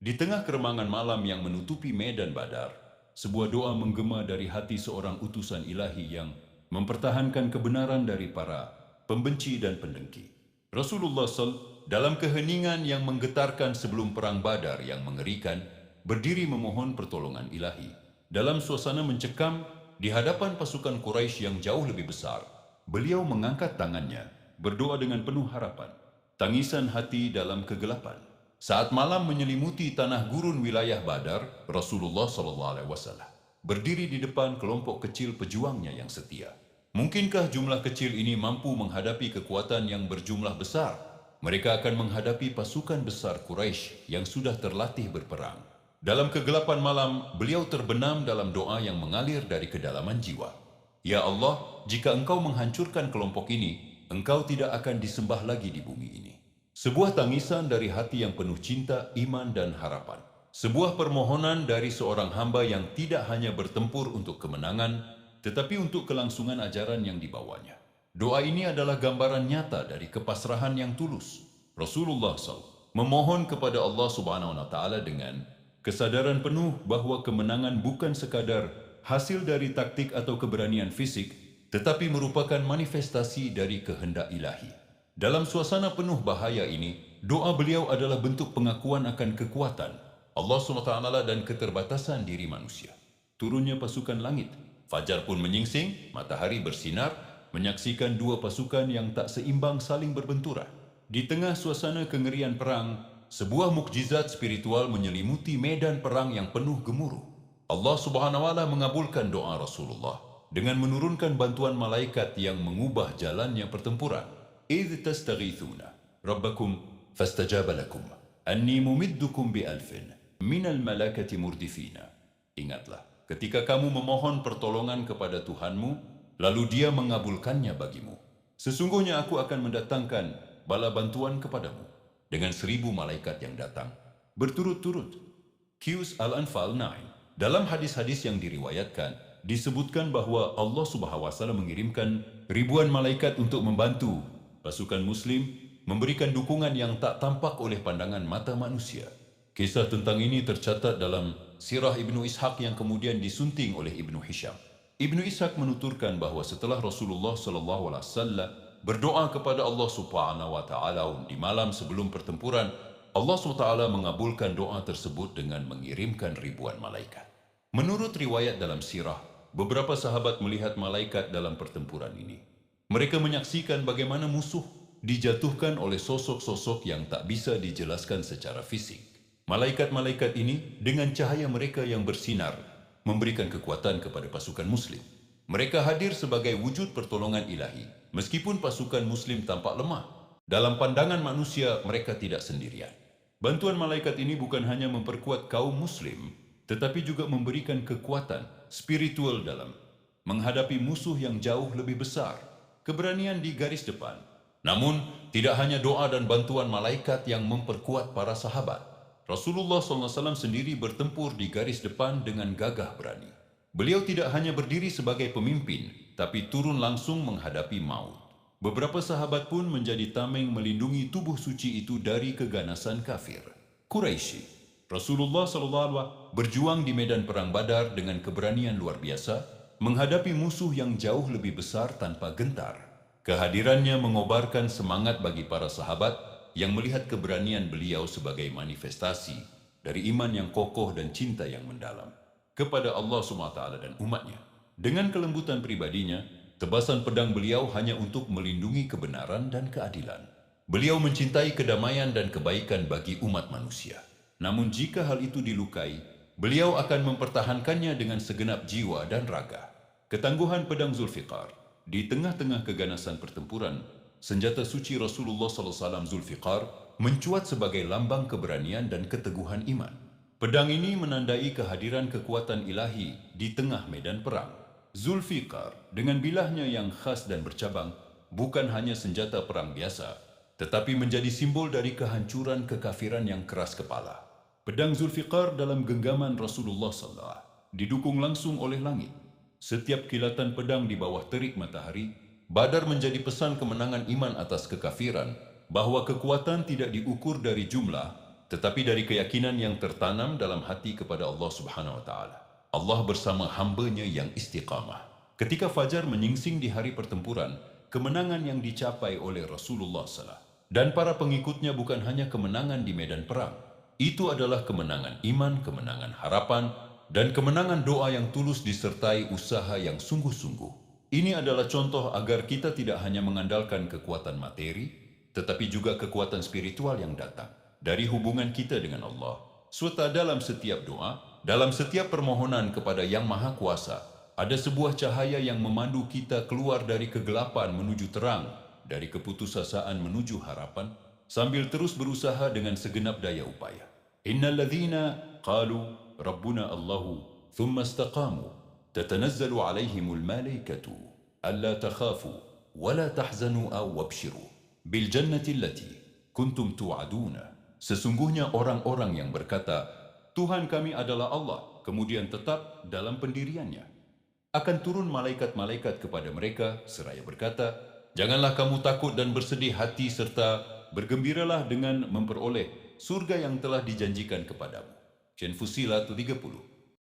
Di tengah keremangan malam yang menutupi medan Badar, sebuah doa menggema dari hati seorang utusan ilahi yang mempertahankan kebenaran dari para pembenci dan pendengki. Rasulullah SAW dalam keheningan yang menggetarkan sebelum perang Badar yang mengerikan, berdiri memohon pertolongan ilahi. Dalam suasana mencekam, di hadapan pasukan Quraisy yang jauh lebih besar, beliau mengangkat tangannya, berdoa dengan penuh harapan. Tangisan hati dalam kegelapan. Saat malam menyelimuti tanah gurun wilayah Badar, Rasulullah SAW berdiri di depan kelompok kecil pejuangnya yang setia. Mungkinkah jumlah kecil ini mampu menghadapi kekuatan yang berjumlah besar? Mereka akan menghadapi pasukan besar Quraisy yang sudah terlatih berperang. Dalam kegelapan malam, beliau terbenam dalam doa yang mengalir dari kedalaman jiwa. Ya Allah, jika Engkau menghancurkan kelompok ini, Engkau tidak akan disembah lagi di bumi ini. Sebuah tangisan dari hati yang penuh cinta, iman, dan harapan. Sebuah permohonan dari seorang hamba yang tidak hanya bertempur untuk kemenangan, tetapi untuk kelangsungan ajaran yang dibawanya. Doa ini adalah gambaran nyata dari kepasrahan yang tulus. Rasulullah SAW memohon kepada Allah Subhanahu wa Ta'ala dengan kesadaran penuh bahwa kemenangan bukan sekadar hasil dari taktik atau keberanian fisik, tetapi merupakan manifestasi dari kehendak ilahi. Dalam suasana penuh bahaya ini, doa beliau adalah bentuk pengakuan akan kekuatan Allah SWT dan keterbatasan diri manusia. Turunnya pasukan langit, fajar pun menyingsing, matahari bersinar, menyaksikan dua pasukan yang tak seimbang saling berbenturan. Di tengah suasana kengerian perang, sebuah mukjizat spiritual menyelimuti medan perang yang penuh gemuruh. Allah Subhanahu wa Ta'ala mengabulkan doa Rasulullah dengan menurunkan bantuan malaikat yang mengubah jalannya pertempuran. إذ تستغيثون ربكم فاستجاب لكم أني ممدكم بألف من الملائكة مردفين. Ingatlah, ketika kamu memohon pertolongan kepada Tuhanmu, lalu Dia mengabulkannya bagimu. Sesungguhnya aku akan mendatangkan bala bantuan kepadamu dengan 1.000 malaikat yang datang berturut-turut. Qs Al-Anfal 9. Dalam hadis-hadis yang diriwayatkan, disebutkan bahwa Allah Subhanahu wa Ta'ala mengirimkan ribuan malaikat untuk membantu pasukan Muslim, memberikan dukungan yang tak tampak oleh pandangan mata manusia. Kisah tentang ini tercatat dalam Sirah Ibnu Ishaq yang kemudian disunting oleh Ibnu Hisham. Ibnu Ishaq menuturkan bahwa setelah Rasulullah SAW berdoa kepada Allah Subhanahu wa Ta'ala di malam sebelum pertempuran, Allah SWT mengabulkan doa tersebut dengan mengirimkan ribuan malaikat. Menurut riwayat dalam sirah, beberapa sahabat melihat malaikat dalam pertempuran ini. Mereka menyaksikan bagaimana musuh dijatuhkan oleh sosok-sosok yang tak bisa dijelaskan secara fisik. Malaikat-malaikat ini dengan cahaya mereka yang bersinar memberikan kekuatan kepada pasukan Muslim. Mereka hadir sebagai wujud pertolongan ilahi, meskipun pasukan Muslim tampak lemah. Dalam pandangan manusia, mereka tidak sendirian. Bantuan malaikat ini bukan hanya memperkuat kaum Muslim, tetapi juga memberikan kekuatan spiritual dalam menghadapi musuh yang jauh lebih besar. Keberanian di garis depan. Namun, tidak hanya doa dan bantuan malaikat yang memperkuat para sahabat. Rasulullah SAW sendiri bertempur di garis depan dengan gagah berani. Beliau tidak hanya berdiri sebagai pemimpin, tapi turun langsung menghadapi maut. Beberapa sahabat pun menjadi tameng melindungi tubuh suci itu dari keganasan kafir. Quraisy. Rasulullah SAW berjuang di medan perang Badar dengan keberanian luar biasa, menghadapi musuh yang jauh lebih besar tanpa gentar. Kehadirannya mengobarkan semangat bagi para sahabat yang melihat keberanian beliau sebagai manifestasi dari iman yang kokoh dan cinta yang mendalam kepada Allah SWT dan umatnya. Dengan kelembutan pribadinya, tebasan pedang beliau hanya untuk melindungi kebenaran dan keadilan. Beliau mencintai kedamaian dan kebaikan bagi umat manusia. Namun jika hal itu dilukai, beliau akan mempertahankannya dengan segenap jiwa dan raga. Ketangguhan pedang Zulfiqar. Di tengah-tengah keganasan pertempuran, senjata suci Rasulullah SAW Zulfiqar mencuat sebagai lambang keberanian dan keteguhan iman. Pedang ini menandai kehadiran kekuatan ilahi di tengah medan perang. Zulfiqar dengan bilahnya yang khas dan bercabang bukan hanya senjata perang biasa, tetapi menjadi simbol dari kehancuran kekafiran yang keras kepala. Pedang Zulfiqar dalam genggaman Rasulullah SAW didukung langsung oleh langit. Setiap kilatan pedang di bawah terik matahari, Badar menjadi pesan kemenangan iman atas kekafiran, bahwa kekuatan tidak diukur dari jumlah, tetapi dari keyakinan yang tertanam dalam hati kepada Allah Subhanahu wa taala. Allah bersama hambanya yang istiqamah. Ketika fajar menyingsing di hari pertempuran, kemenangan yang dicapai oleh Rasulullah SAW dan para pengikutnya bukan hanya kemenangan di medan perang. Itu adalah kemenangan iman, kemenangan harapan, dan kemenangan doa yang tulus disertai usaha yang sungguh-sungguh. Ini adalah contoh agar kita tidak hanya mengandalkan kekuatan materi, tetapi juga kekuatan spiritual yang datang dari hubungan kita dengan Allah. Serta dalam setiap doa, dalam setiap permohonan kepada Yang Maha Kuasa, ada sebuah cahaya yang memandu kita keluar dari kegelapan menuju terang, dari keputusasaan menuju harapan, sambil terus berusaha dengan segenap daya upaya. Innal ladzina qalu rabbuna Allahu thumma istaqamu tatanazzalu alaihimul malaikatu alla takhafu wala tahzanu aw wabshiru bil jannati allati kuntum tu'aduna. Sesungguhnya orang-orang yang berkata, Tuhan kami adalah Allah, kemudian tetap dalam pendiriannya, akan turun malaikat-malaikat kepada mereka seraya berkata, janganlah kamu takut dan bersedih hati serta bergembiralah dengan memperoleh surga yang telah dijanjikan kepadamu. Syen Fussilat 30.